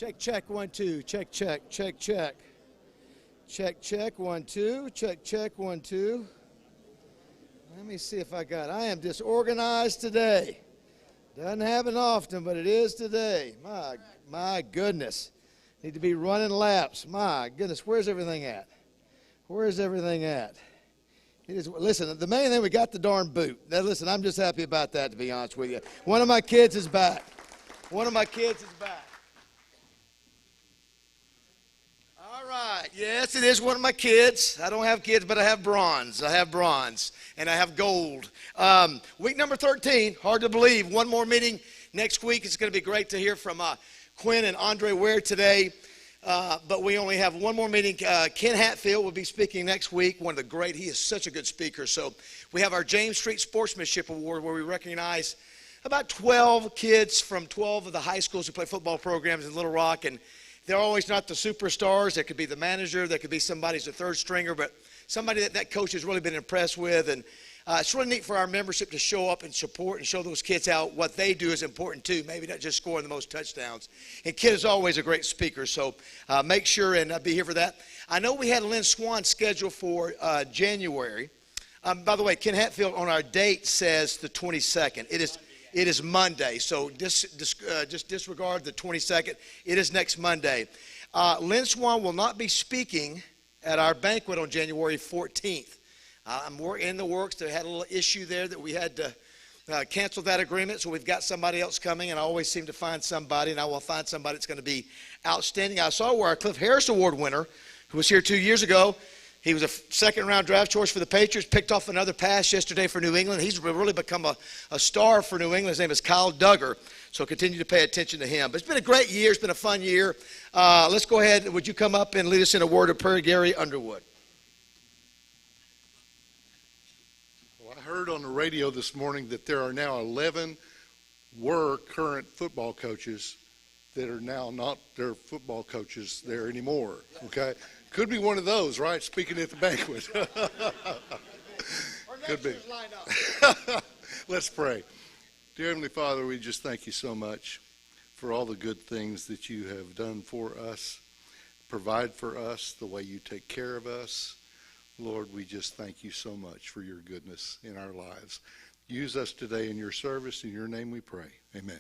Check, check, 1, 2. Check, check, check, check. Check, check, 1, 2. Check, check, 1, 2. Let me see if I got it. I am disorganized today. Doesn't happen often, but it is today. My goodness. Need to be running laps. My goodness, where's everything at? Where's everything at? It is, listen, the main thing, we got the darn boot. Now, listen, I'm just happy about that, to be honest with you. One of my kids is back. One of my kids is back. All right. Yes, it is one of my kids. I don't have kids, but I have bronze. I have bronze, and I have gold. Week number 13, hard to believe. One more meeting next week. It's going to be great to hear from Quinn and Ware today. But we only have one more meeting. Ken Hatfield will be speaking next week. One of the great, he is such a good speaker. So we have our James Street Sportsmanship Award, where we recognize about 12 kids from 12 of the high schools who play football programs in Little Rock. And they're always not the superstars. There could be the manager. There could be somebody who's a third stringer, but somebody that coach has really been impressed with. And it's really neat for our membership to show up and support and show those kids how what they do is important too, maybe not just scoring the most touchdowns. And Kid is always a great speaker, so make sure and be here for that. I know we had Lynn Swan scheduled for January. By the way, Ken Hatfield on our date says the 22nd. It is Monday, so just disregard the 22nd. It is next Monday. Lynn Swan will not be speaking at our banquet on January 14th. I'm in the works. They had a little issue there that we had to cancel that agreement, so we've got somebody else coming, and I always seem to find somebody, and I will find somebody that's going to be outstanding. I saw where our Cliff Harris Award winner, who was here 2 years ago, he was a second-round draft choice for the Patriots, picked off another pass yesterday for New England. He's really become a star for New England. His name is Kyle Duggar, so continue to pay attention to him. But it's been a great year. It's been a fun year. Let's go ahead. Would you come up and lead us in a word of prayer, Gary Underwood? I heard on the radio this morning that there are now 11 current football coaches that are now not their football coaches there anymore, okay? Could be one of those, right? Speaking at the banquet. Could be. Let's pray. Dear Heavenly Father, we just thank you so much for all the good things that you have done for us, provide for us, the way you take care of us. Lord, we just thank you so much for your goodness in our lives. Use us today in your service. In your name we pray. Amen.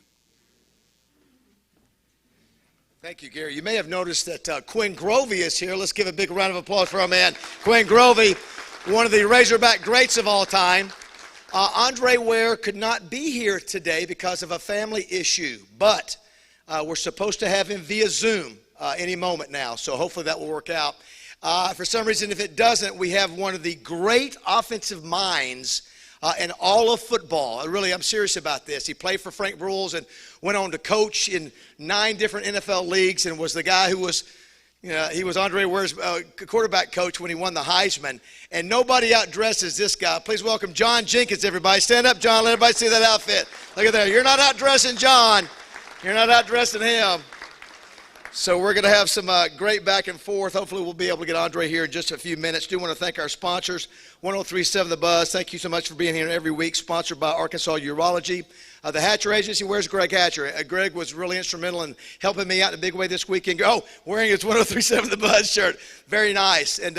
Thank you, Gary. You may have noticed that Quinn Grovey is here. Let's give a big round of applause for our man, Quinn Grovey, one of the Razorback greats of all time. Ware could not be here today because of a family issue, but we're supposed to have him via Zoom any moment now, so hopefully that will work out. For some reason, if it doesn't, we have one of the great offensive minds in all of football. I'm serious about this. He played for Frank Brules and went on to coach in 9 different NFL leagues and was the guy who was, he was Ware's quarterback coach when he won the Heisman. And nobody outdresses this guy. Please welcome John Jenkins, everybody. Stand up, John. Let everybody see that outfit. Look at that. You're not outdressing John. You're not outdressing him. So we're going to have some great back and forth. Hopefully we'll be able to get Andre here in just a few minutes. Do want to thank our sponsors, 1037 The Buzz. Thank you so much for being here every week, sponsored by Arkansas Urology. The Hatcher Agency, where's Greg Hatcher? Greg was really instrumental in helping me out in a big way this weekend. Oh, wearing his 1037 The Buzz shirt. Very nice. And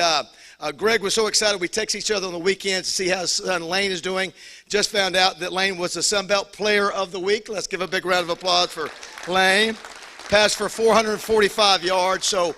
Greg was so excited. We text each other on the weekends to see how his son Lane is doing. Just found out that Lane was the Sun Belt Player of the Week. Let's give a big round of applause for Lane. Passed for 445 yards, so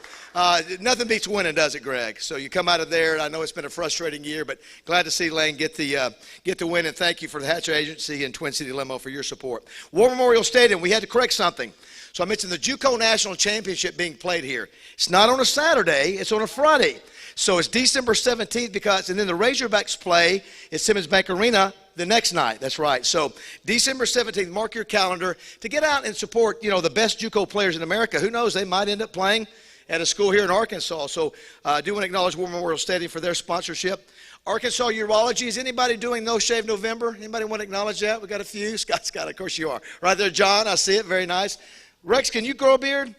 nothing beats winning, does it, Greg? So you come out of there. I know it's been a frustrating year, but glad to see Lane get the win, and thank you for the Hatcher Agency and Twin City Limo for your support. War Memorial Stadium, we had to correct something. So I mentioned the JUCO National Championship being played here. It's not on a Saturday, it's on a Friday. So it's December 17th and then the Razorbacks play at Simmons Bank Arena the next night. That's right. So December 17th, mark your calendar to get out and support, the best JUCO players in America. Who knows, they might end up playing at a school here in Arkansas. So I do want to acknowledge War Memorial Stadium for their sponsorship. Arkansas Urology, is anybody doing No Shave November? Anybody want to acknowledge that? We got a few. Scott, of course you are. Right there, John, I see it. Very nice. Rex, can you grow a beard?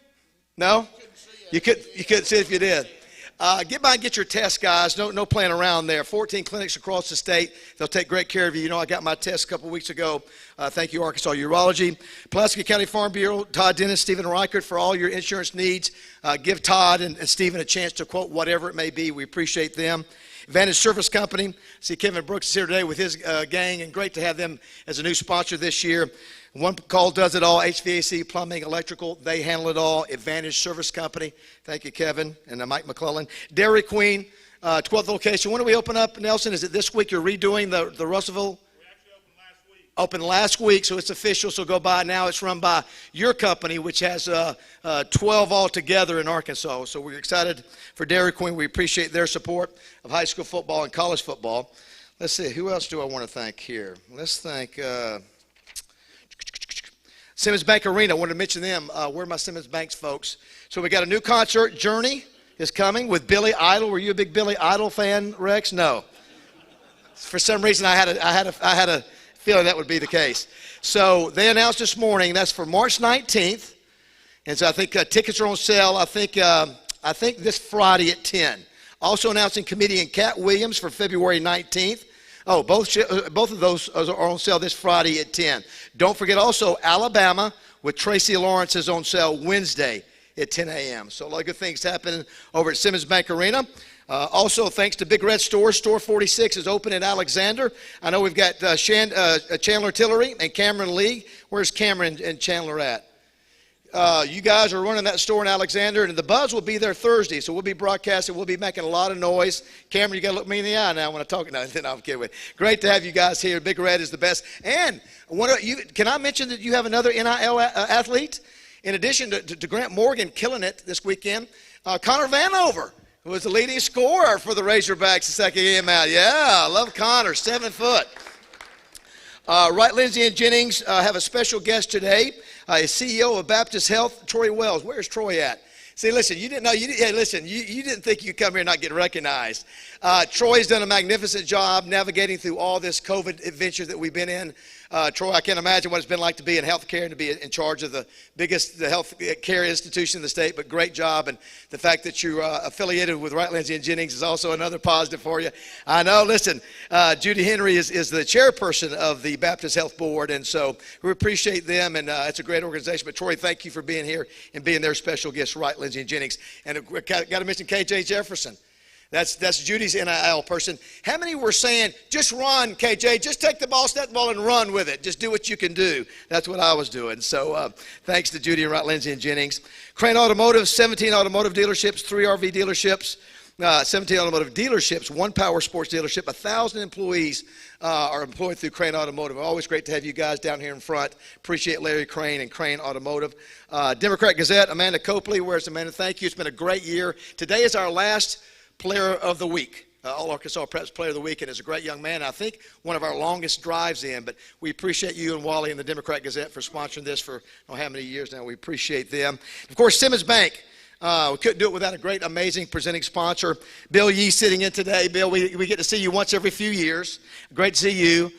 No? You couldn't see it if you did. Get by and get your test, guys. No playing around there. 14 clinics across the state. They'll take great care of you. You know, I got my test a couple weeks ago. Thank you, Arkansas Urology. Pulaski County Farm Bureau, Todd Dennis, Stephen Reichert, for all your insurance needs. Give Todd and Stephen a chance to quote whatever it may be. We appreciate them. Advantage Service Company. See Kevin Brooks is here today with his gang, and great to have them as a new sponsor this year. One Call does it all. HVAC, plumbing, electrical. They handle it all. Advantage Service Company. Thank you, Kevin, and Mike McClellan. Dairy Queen, 12th location. When do we open up, Nelson? Is it this week you're redoing the Russellville? We actually opened last week. Opened last week, so it's official. So go by now. It's run by your company, which has 12 altogether in Arkansas. So we're excited for Dairy Queen. We appreciate their support of high school football and college football. Let's see. Who else do I want to thank here? Let's thank Simmons Bank Arena. I wanted to mention them. Where are my Simmons Banks folks? So we got a new concert. Journey is coming with Billy Idol. Were you a big Billy Idol fan, Rex? No. For some reason, I had a feeling that would be the case. So they announced this morning that's for March 19th, and so I think tickets are on sale. I think this Friday at 10. Also announcing comedian Cat Williams for February 19th. Oh, both of those are on sale this Friday at 10. Don't forget also Alabama with Tracy Lawrence is on sale Wednesday at 10 a.m. So a lot of good things happening over at Simmons Bank Arena. Also, thanks to Big Red Store, Store 46 is open in Alexander. I know we've got Chandler Tillery and Cameron Lee. Where's Cameron and Chandler at? You guys are running that store in Alexander, and the Buzz will be there Thursday, so we'll be broadcasting. We'll be making a lot of noise. Cameron, you got to look me in the eye now when I talk. No, I'm kidding with you. Great to have you guys here. Big Red is the best. And can I mention that you have another NIL athlete? In addition to Grant Morgan killing it this weekend, Connor Vanover was the leading scorer for the Razorbacks the second game out. Yeah, I love Connor, 7 foot. Wright, Lindsay, and Jennings have a special guest today. CEO of Baptist Health, Troy Wells. Where's Troy at? See, listen, you didn't know. You didn't think you'd come here and not get recognized. Troy's done a magnificent job navigating through all this COVID adventure that we've been in. Troy, I can't imagine what it's been like to be in healthcare and to be in charge of the health care institution in the state, but great job. And the fact that you're affiliated with Wright, Lindsay, and Jennings is also another positive for you. I know, listen, Judy Henry is the chairperson of the Baptist Health Board, and so we appreciate them, and it's a great organization. But Troy, thank you for being here and being their special guest, Wright, Lindsay, and Jennings. And I've got to mention KJ Jefferson. That's Judy's NIL person. How many were saying, just run, KJ, just take the ball, snap the ball, and run with it. Just do what you can do. That's what I was doing. So thanks to Judy and Wright, Lindsay, and Jennings. Crane Automotive, 17 automotive dealerships, 3 RV dealerships, 17 automotive dealerships, 1 power sports dealership, 1,000 employees are employed through Crane Automotive. Always great to have you guys down here in front. Appreciate Larry Crane and Crane Automotive. Democrat Gazette, Amanda Copley. Where's Amanda? Thank you. It's been a great year. Today is our last Player of the Week, All Arkansas Preps Player of the Week, and is a great young man. I think one of our longest drives in, but we appreciate you and Wally and the Democrat Gazette for sponsoring this for I don't know how many years now. We appreciate them. Of course, Simmons Bank. We couldn't do it without a great, amazing presenting sponsor. Bill Yee sitting in today. Bill, we get to see you once every few years. Great to see you.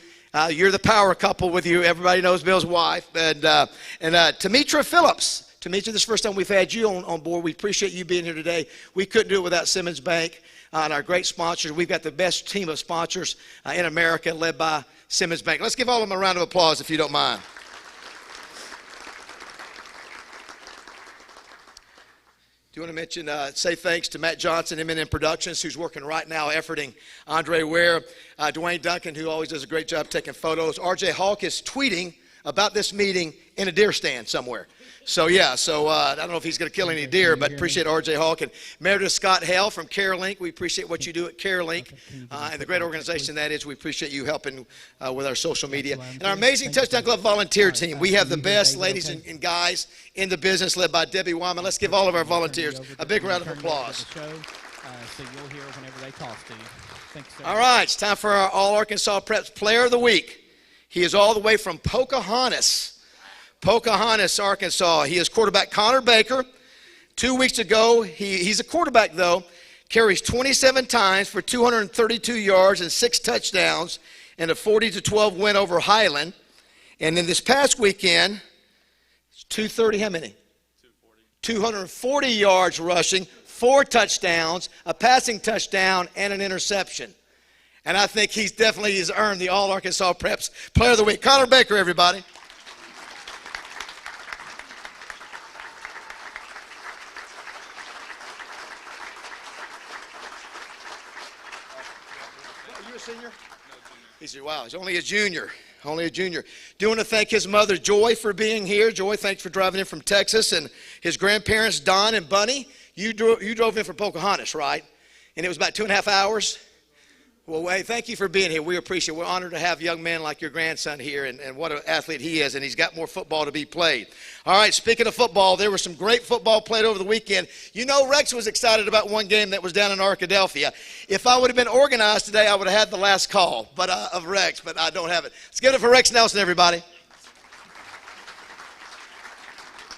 You're the power couple with you. Everybody knows Bill's wife. And Tamitra Phillips. Tamitra, this is the first time we've had you on board. We appreciate you being here today. We couldn't do it without Simmons Bank and our great sponsors. We've got the best team of sponsors in America led by Simmons Bank. Let's give all of them a round of applause if you don't mind. Do you want to mention, say thanks to Matt Johnson, M&M Productions, who's working right now efforting Andre Ware, Dwayne Duncan, who always does a great job taking photos. R.J. Hawk is tweeting about this meeting in a deer stand somewhere. So, yeah, I don't know if he's going to kill any deer, but appreciate R.J. Hawk. And Meredith Scott Hale from CareLink. We appreciate what you do at CareLink and the great organization that is. We appreciate you helping with our social media. And our amazing Touchdown Club volunteer team. We have the best ladies and guys in the business led by Debbie Wyman. Let's give all of our volunteers a big round of applause. So you'll hear whenever they talk to you. Thanks, sir. All right, it's time for our All Arkansas Preps Player of the Week. He is all the way from Pocahontas, Arkansas. He is quarterback Connor Baker. 2 weeks ago, he's a quarterback, though, carries 27 times for 232 yards and 6 touchdowns in a 40-12 win over Highland. And then this past weekend, 230, how many? 240 yards rushing, 4 touchdowns, a passing touchdown, and an interception. And I think he's definitely has earned the All-Arkansas Preps Player of the Week. Connor Baker, everybody. Are you a senior? Wow, he's only a junior. Only a junior. Do want to thank his mother, Joy, for being here. Joy, thanks for driving in from Texas. And his grandparents, Don and Bunny. You drove in from Pocahontas, right? And it was about 2.5 hours? Well, hey, thank you for being here. We appreciate it. We're honored to have a young man like your grandson here, and what an athlete he is, and he's got more football to be played. All right, speaking of football, there was some great football played over the weekend. You know, Rex was excited about one game that was down in Arkadelphia. If I would have been organized today, I would have had the last call of Rex, but I don't have it. Let's give it for Rex Nelson, everybody.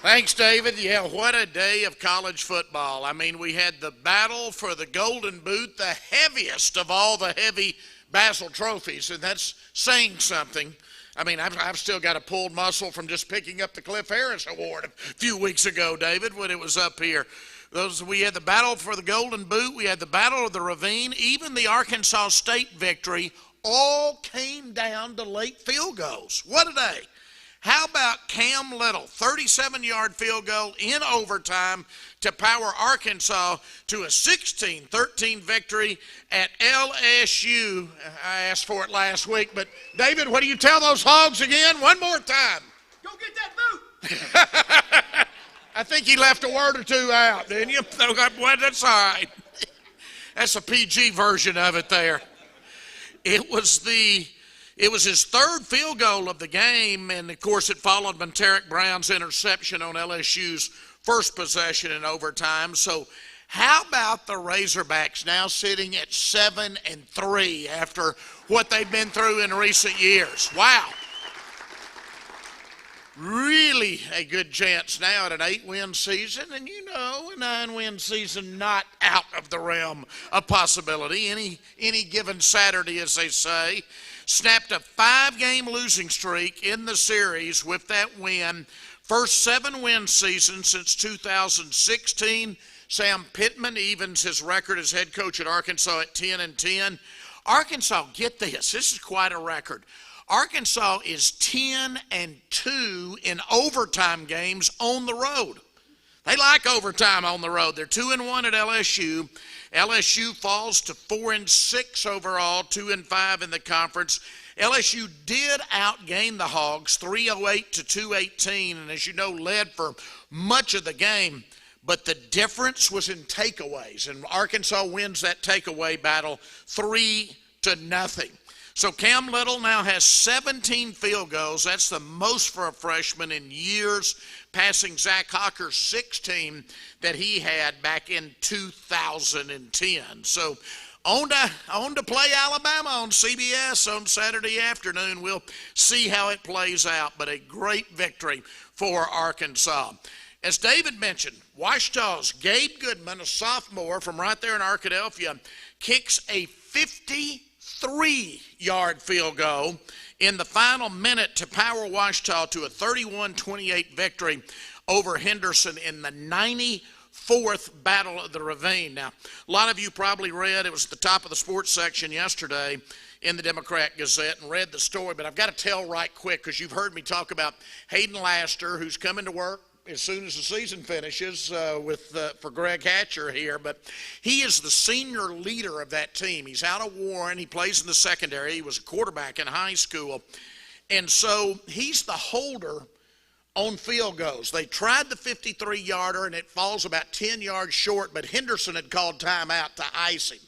Thanks, David. Yeah, what a day of college football. I mean, we had the battle for the Golden Boot, the heaviest of all the heavy Basil trophies, and that's saying something. I mean, I've still got a pulled muscle from just picking up the Cliff Harris Award a few weeks ago, David, when it was up here. We had the battle for the Golden Boot. We had the battle of the Ravine. Even the Arkansas State victory all came down to late field goals. What a day. How about Cam Little, 37-yard field goal in overtime to power Arkansas to a 16-13 victory at LSU. I asked for it last week, but David, what do you tell those Hogs again? One more time. Go get that boot. I think he left a word or two out, didn't you? Well, that's all right. That's a PG version of it there. It was his third field goal of the game, and of course it followed Monteric Brown's interception on LSU's first possession in overtime. So how about the Razorbacks now sitting at 7-3 after what they've been through in recent years? Wow. Really a good chance now at an 8-win season, and you know, a 9-win season not out of the realm of possibility. Any given Saturday, as they say. Snapped a 5-game losing streak in the series with that win. First 7-win season since 2016. Sam Pittman evens his record as head coach at Arkansas at 10-10. Arkansas, get this is quite a record. Arkansas is 10-2 in overtime games on the road. They like overtime on the road. They're 2-1 at LSU. LSU falls to 4-6 overall, 2-5 in the conference. LSU did outgain the Hogs 308 to 218, and as you know, led for much of the game. But the difference was in takeaways, and Arkansas wins that takeaway battle 3-0. So Cam Little now has 17 field goals. That's the most for a freshman in years, passing Zach Hocker's 16 that he had back in 2010. So on to play Alabama on CBS on Saturday afternoon. We'll see how it plays out, but a great victory for Arkansas. As David mentioned, Ouachita's Gabe Goodman, a sophomore from right there in Arkadelphia, kicks a 53-yard field goal in the final minute to power Ouachita to a 31-28 victory over Henderson in the 94th Battle of the Ravine. Now, a lot of you probably read, it was at the top of the sports section yesterday in the Democrat Gazette, and read the story, but I've got to tell right quick because you've heard me talk about Hayden Laster, who's coming to work as soon as the season finishes for Greg Hatcher here, but he is the senior leader of that team. He's out of Warren. He plays in the secondary. He was a quarterback in high school, and so he's the holder on field goals. They tried the 53-yarder, and it falls about 10 yards short, but Henderson had called timeout to ice him.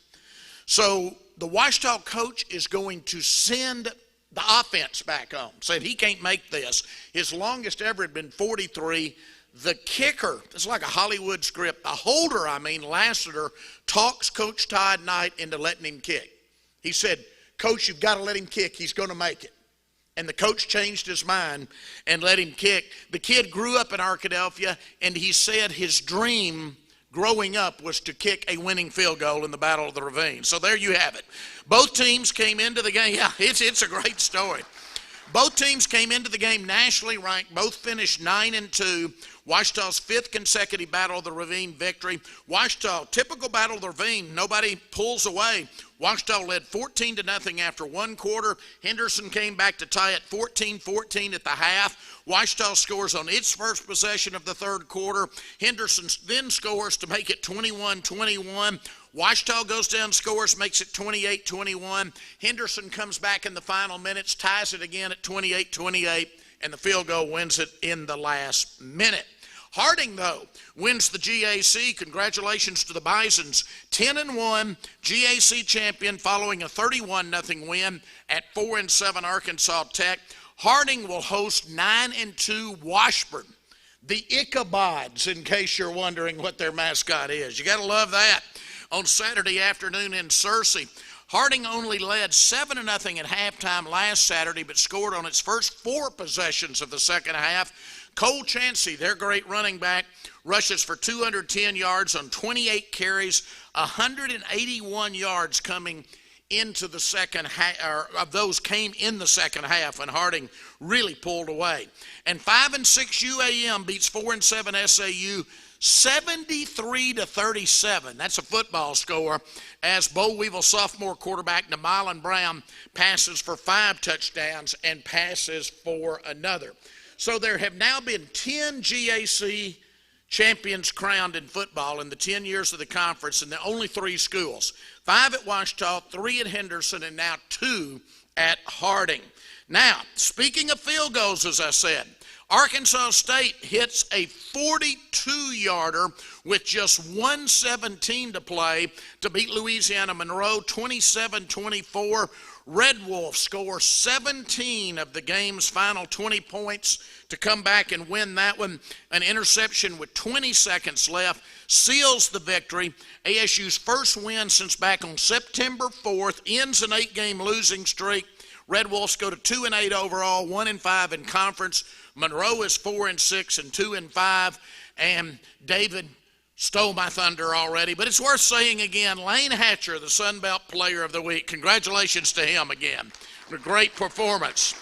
So the Ouachita coach is going to send the offense back on, said he can't make this. His longest ever had been 43. The kicker, it's like a Hollywood script, the holder, Lassiter, talks Coach Todd Knight into letting him kick. He said, Coach, you've got to let him kick. He's going to make it. And the coach changed his mind and let him kick. The kid grew up in Arkadelphia, and he said his dream growing up was to kick a winning field goal in the Battle of the Ravine. So there you have it. Both teams came into the game. Yeah, it's a great story. Both teams came into the game nationally ranked. Both finished 9-2. Ouachita's 5th consecutive Battle of the Ravine victory. Ouachita, typical Battle of the Ravine, nobody pulls away. Ouachita led 14-0 after one quarter. Henderson came back to tie it 14-14 at the half. Ouachita scores on its first possession of the third quarter. Henderson then scores to make it 21-21. Ouachita goes down, scores, makes it 28-21. Henderson comes back in the final minutes, ties it again at 28-28, and the field goal wins it in the last minute. Harding, though, wins the GAC. Congratulations to the Bisons. 10-1 GAC champion following a 31-0 win at 4-7 Arkansas Tech. Harding will host 9-2 Washburn, the Ichabods, in case you're wondering what their mascot is. You got to love that. On Saturday afternoon in Searcy, Harding only led 7-0 at halftime last Saturday, but scored on its first 4 possessions of the second half. Cole Chansey, their great running back, rushes for 210 yards on 28 carries, 181 yards coming into the second half, or of those came in the second half, and Harding really pulled away. And 5-6 UAM beats 4-7 SAU 73-37. That's a football score, as Bo Weevil sophomore quarterback Namalin Brown passes for 5 touchdowns and passes for another. So there have now been 10 GAC champions crowned in football in the 10 years of the conference, and there are only 3 schools. 5 at Ouachita, 3 at Henderson, and now 2 at Harding. Now, speaking of field goals, as I said, Arkansas State hits a 42-yarder with just 1:17 to play to beat Louisiana Monroe 27-24. Red Wolf scores 17 of the game's final 20 points to come back and win that one. An interception with 20 seconds left seals the victory. ASU's first win since back on September 4th ends an 8-game losing streak. Red Wolves go to 2-8 overall, 1-5 in conference. Monroe is 4-6 and 2-5. And David stole my thunder already, but it's worth saying again, Lane Hatcher, the Sun Belt Player of the Week. Congratulations to him again. A great performance.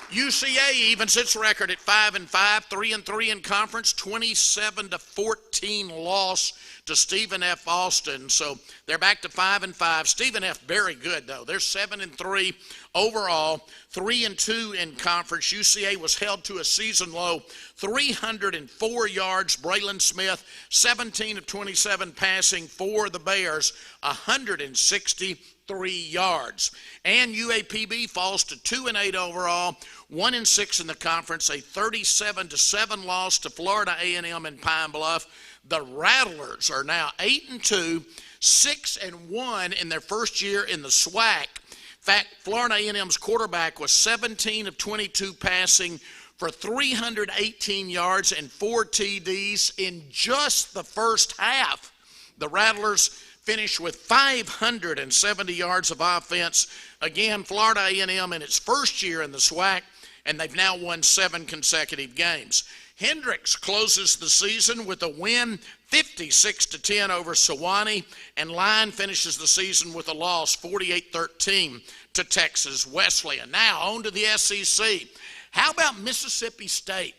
UCA evens its record at 5-5, 3-3 in conference, 27-14 loss to Stephen F. Austin. So they're back to 5-5. Stephen F. very good though. They're 7-3 overall, 3-2 in conference. UCA was held to a season low 304 yards. Braylon Smith, 17 of 27 passing for the Bears, 163 yards. And UAPB falls to 2-8 overall, 1-6 in the conference, a 37-7 loss to Florida A&M in Pine Bluff. The Rattlers are now 8-2, 6-1 in their first year in the SWAC. In fact, Florida A&M's quarterback was 17 of 22 passing for 318 yards and 4 TDs in just the first half. The Rattlers finished with 570 yards of offense. Again, Florida A&M in its first year in the SWAC, and they've now won 7 consecutive games. Hendricks closes the season with a win, 56-10 over Sewanee, and Line finishes the season with a loss, 48-13 to Texas Wesleyan. Now on to the SEC. How about Mississippi State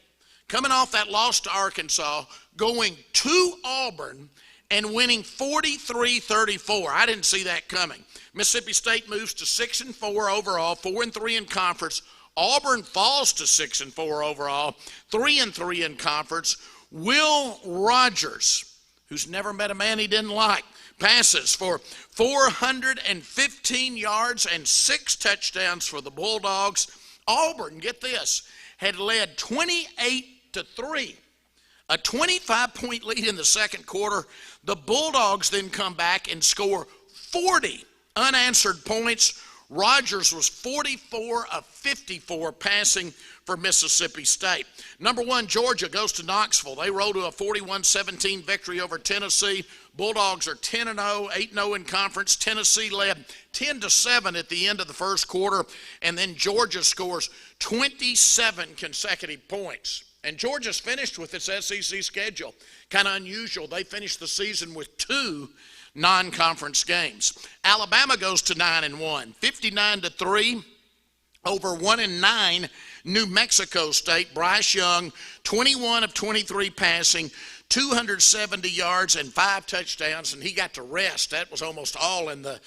coming off that loss to Arkansas, going to Auburn and winning 43-34? I didn't see that coming. Mississippi State moves to 6-4 overall, 4-3 in conference. Auburn falls to 6-4 overall, 3-3 in conference. Will Rogers, who's never met a man he didn't like, passes for 415 yards and 6 touchdowns for the Bulldogs. Auburn, get this, had led 28-3, a 25-point lead in the second quarter. The Bulldogs then come back and score 40 unanswered points. Rogers was 44 of 54 passing for Mississippi State. Number 1, Georgia goes to Knoxville. They roll to a 41-17 victory over Tennessee. Bulldogs are 10-0, 8-0 in conference. Tennessee led 10-7 at the end of the first quarter, and then Georgia scores 27 consecutive points. And Georgia's finished with its SEC schedule. Kind of unusual. They finished the season with 2 non-conference games. Alabama goes to 9-1, 59-3 Over 1-9, New Mexico State. Bryce Young, 21 of 23 passing, 270 yards and 5 touchdowns, and he got to rest. That was almost all in the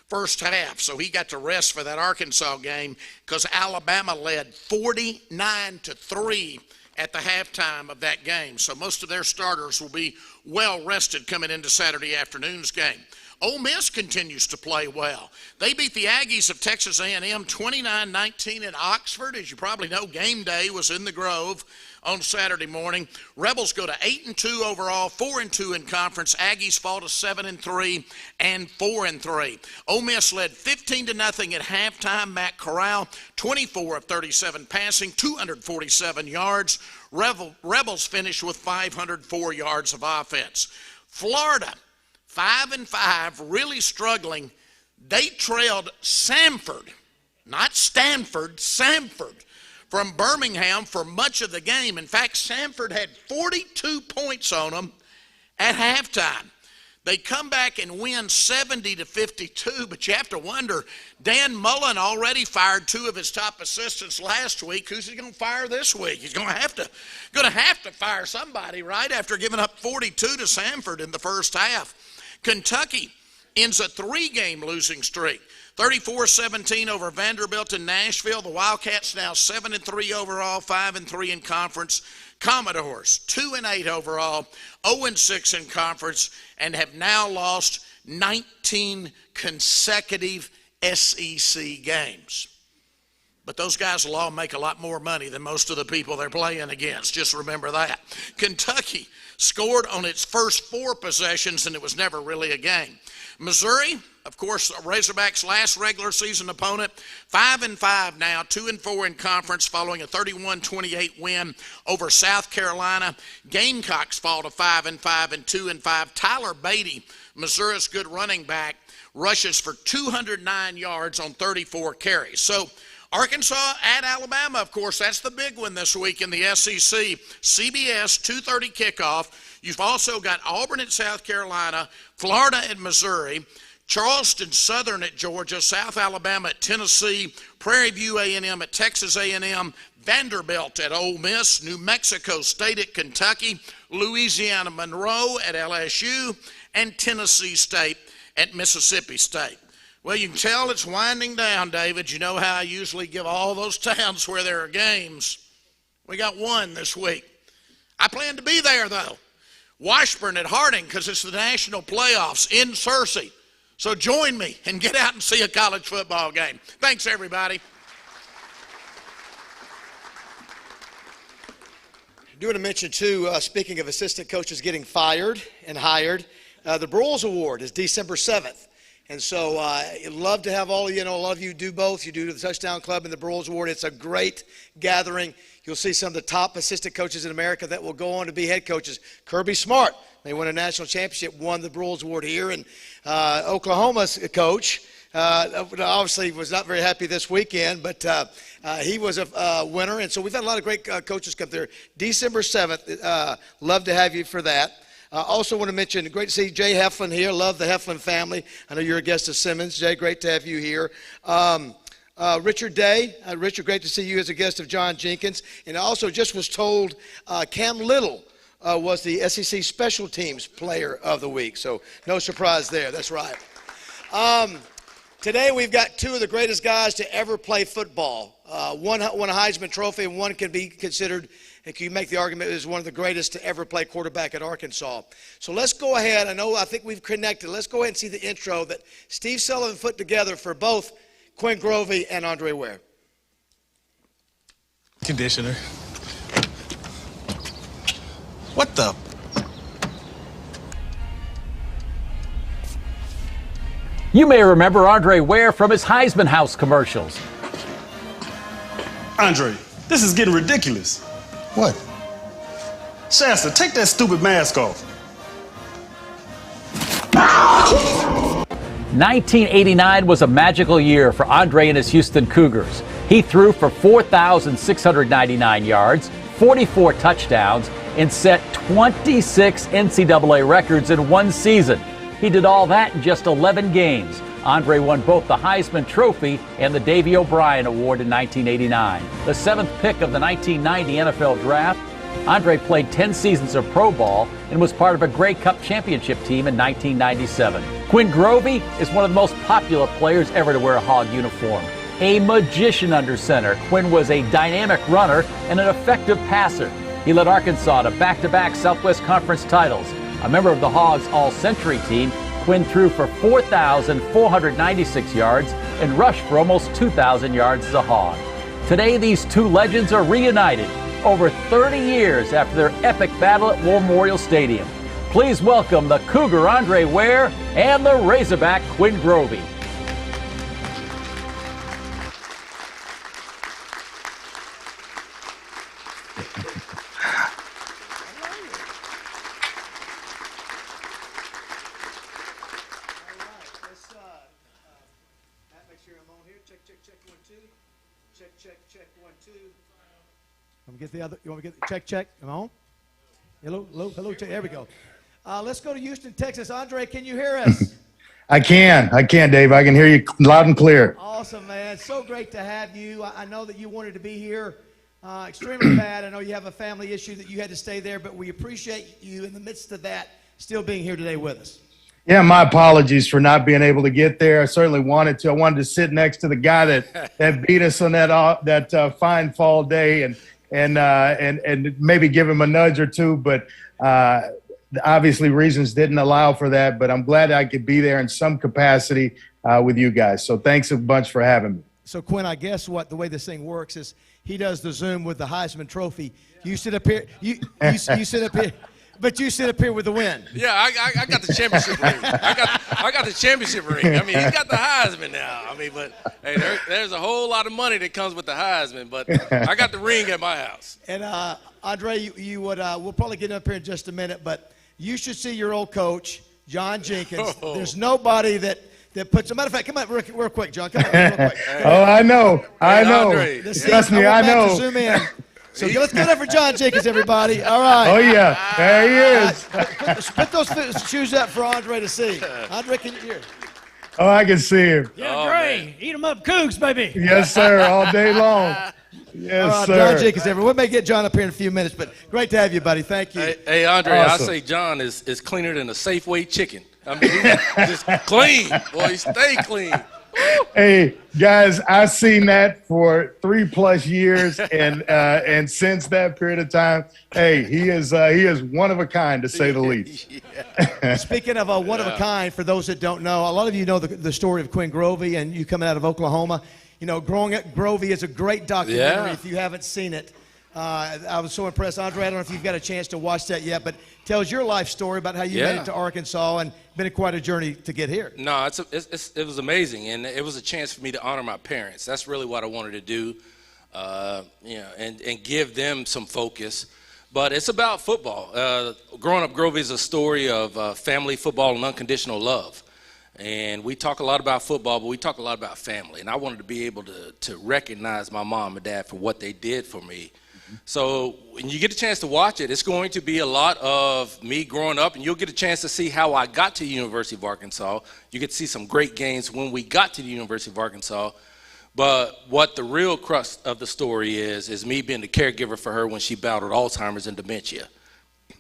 first half, so he got to rest for that Arkansas game because Alabama led 49-3 at the halftime of that game. So most of their starters will be well rested coming into Saturday afternoon's game. Ole Miss continues to play well. They beat the Aggies of Texas A&M 29-19 in Oxford. As you probably know, game day was in the Grove on Saturday morning. Rebels go to 8-2 overall, 4-2 in conference. Aggies fall to 7-3 and 4-3. Ole Miss led 15-0 at halftime. Matt Corral, 24 of 37 passing, 247 yards. Rebels finished with 504 yards of offense. Florida, 5-5, really struggling. They trailed Samford, not Stanford, Samford, from Birmingham for much of the game. In fact, Samford had 42 points on them at halftime. They come back and win 70-52, but you have to wonder, Dan Mullen already fired 2 of his top assistants last week. Who's he going to fire this week? He's going to have to fire somebody, right, after giving up 42 to Samford in the first half. Kentucky ends a 3-game losing streak. 34-17 over Vanderbilt in Nashville. The Wildcats now 7-3 overall, 5-3 in conference. Commodores 2-8 overall, 0-6 in conference, and have now lost 19 consecutive SEC games. But those guys will all make a lot more money than most of the people they're playing against. Just remember that. Kentucky scored on its first 4 possessions, and it was never really a game. Missouri, of course, Razorbacks' last regular season opponent, 5-5 now, 2-4 in conference following a 31-28 win over South Carolina. Gamecocks fall to 5-5 and 2-5. Tyler Beatty, Missouri's good running back, rushes for 209 yards on 34 carries. So Arkansas at Alabama, of course, that's the big one this week in the SEC. CBS, 2:30 kickoff. You've also got Auburn at South Carolina, Florida at Missouri, Charleston Southern at Georgia, South Alabama at Tennessee, Prairie View A&M at Texas A&M, Vanderbilt at Ole Miss, New Mexico State at Kentucky, Louisiana Monroe at LSU, and Tennessee State at Mississippi State. Well, you can tell it's winding down, David. You know how I usually give all those towns where there are games. We got one this week. I plan to be there, though. Washburn at Harding, because it's the national playoffs in Searcy. So join me and get out and see a college football game. Thanks, everybody. I do want to mention, too, speaking of assistant coaches getting fired and hired, the Broyles Award is December 7th. And so I'd love to have all of you, a lot of you do both. You do the Touchdown Club and the Broyles Award. It's a great gathering. You'll see some of the top assistant coaches in America that will go on to be head coaches. Kirby Smart, they won a national championship, won the Broyles Award here. And Oklahoma's coach, obviously was not very happy this weekend, but he was a winner. And so we've had a lot of great coaches come there. December 7th, love to have you for that. Also want to mention, great to see Jay Heflin here. Love the Heflin family. I know you're a guest of Simmons. Jay, great to have you here. Richard Day. Richard, great to see you as a guest of John Jenkins. And I also just was told Cam Little was the SEC Special Teams Player of the Week. So no surprise there. That's right. Today we've got 2 of the greatest guys to ever play football. One won a Heisman Trophy, and one can be considered, and can you make the argument, is one of the greatest to ever play quarterback at Arkansas. So let's go ahead. I think we've connected. Let's go ahead and see the intro that Steve Sullivan put together for both Quinn Grovey and Andre Ware. Conditioner. What the? You may remember Andre Ware from his Heisman House commercials. Andre, this is getting ridiculous. What? Shasta, take that stupid mask off. 1989 was a magical year for Andre and his Houston Cougars. He threw for 4,699 yards, 44 touchdowns, and set 26 NCAA records in one season. He did all that in just 11 games. Andre won both the Heisman Trophy and the Davy O'Brien Award in 1989. The 7th pick of the 1990 NFL Draft, Andre played 10 seasons of pro ball and was part of a Grey Cup championship team in 1997. Quinn Grovey is one of the most popular players ever to wear a Hog uniform. A magician under center, Quinn was a dynamic runner and an effective passer. He led Arkansas to back-to-back Southwest Conference titles. A member of the Hogs All-Century team, Quinn threw for 4,496 yards and rushed for almost 2,000 yards as a Hog. Today, these two legends are reunited over 30 years after their epic battle at War Memorial Stadium. Please welcome the Cougar Andre Ware and the Razorback Quinn Grovey. Get the other. You want to get check? Come on. Hello. Check. There we go. Let's go to Houston, Texas. Andre, can you hear us? I can, Dave. I can hear you loud and clear. Awesome, man. So great to have you. I know that you wanted to be here extremely bad. I know you have a family issue that you had to stay there, but we appreciate you in the midst of that still being here today with us. Yeah, my apologies for not being able to get there. I certainly wanted to. I wanted to sit next to the guy that beat us on that fine fall day and maybe give him a nudge or two, but obviously reasons didn't allow for that. But I'm glad I could be there in some capacity with you guys. So thanks a bunch for having me. So Quinn, I guess the way this thing works is he does the Zoom with the Heisman Trophy. You sit up here. You sit up here. But you sit up here with the win. Yeah, I got the championship ring. I got the championship ring. I mean, he's got the Heisman now. I mean, but hey, there's a whole lot of money that comes with the Heisman. But I got the ring at my house. And Andre, you would we'll probably get up here in just a minute, but you should see your old coach, John Jenkins. Oh. There's nobody that puts. As a matter of fact, come on real quick, John. Come on real quick. Oh, I know. Andre. Trust me, I know. Zoom in. So let's get up for John Jenkins, everybody. All right. Oh, yeah. There he is. Put those shoes up for Andre to see. Andre, can you hear? Oh, I can see him. Yeah, Dre, eat them up, Cougs, baby. Yes, sir, all day long. Yes, All right, sir. John Jenkins, everyone. We may get John up here in a few minutes, but great to have you, buddy. Thank you. Hey, Andre, Awesome. I say John is cleaner than a Safeway chicken. I mean, he's just clean. Boy, he stay clean. Hey, guys, I've seen that for 3+ years, and since that period of time, hey, he is one of a kind, to say the least. Speaking of a one of a kind, for those that don't know, a lot of you know the story of Quinn Grovey and you coming out of Oklahoma. You know, Growing Up Grovey is a great documentary. Yeah. If you haven't seen it. I was so impressed. Andre, I don't know if you've got a chance to watch that yet, but tells your life story about how you made it to Arkansas and been quite a journey to get here. No, it was amazing, and it was a chance for me to honor my parents. That's really what I wanted to do, and give them some focus. But it's about football. Growing Up Grovey is a story of family, football, and unconditional love. And we talk a lot about football, but we talk a lot about family. And I wanted to be able to recognize my mom and dad for what they did for me. So when you get a chance to watch it, it's going to be a lot of me growing up, and you'll get a chance to see how I got to the University of Arkansas. You get to see some great games when we got to the University of Arkansas. But what the real crux of the story is me being the caregiver for her when she battled Alzheimer's and dementia.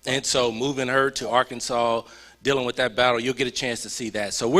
And so moving her to Arkansas, dealing with that battle, you'll get a chance to see that. So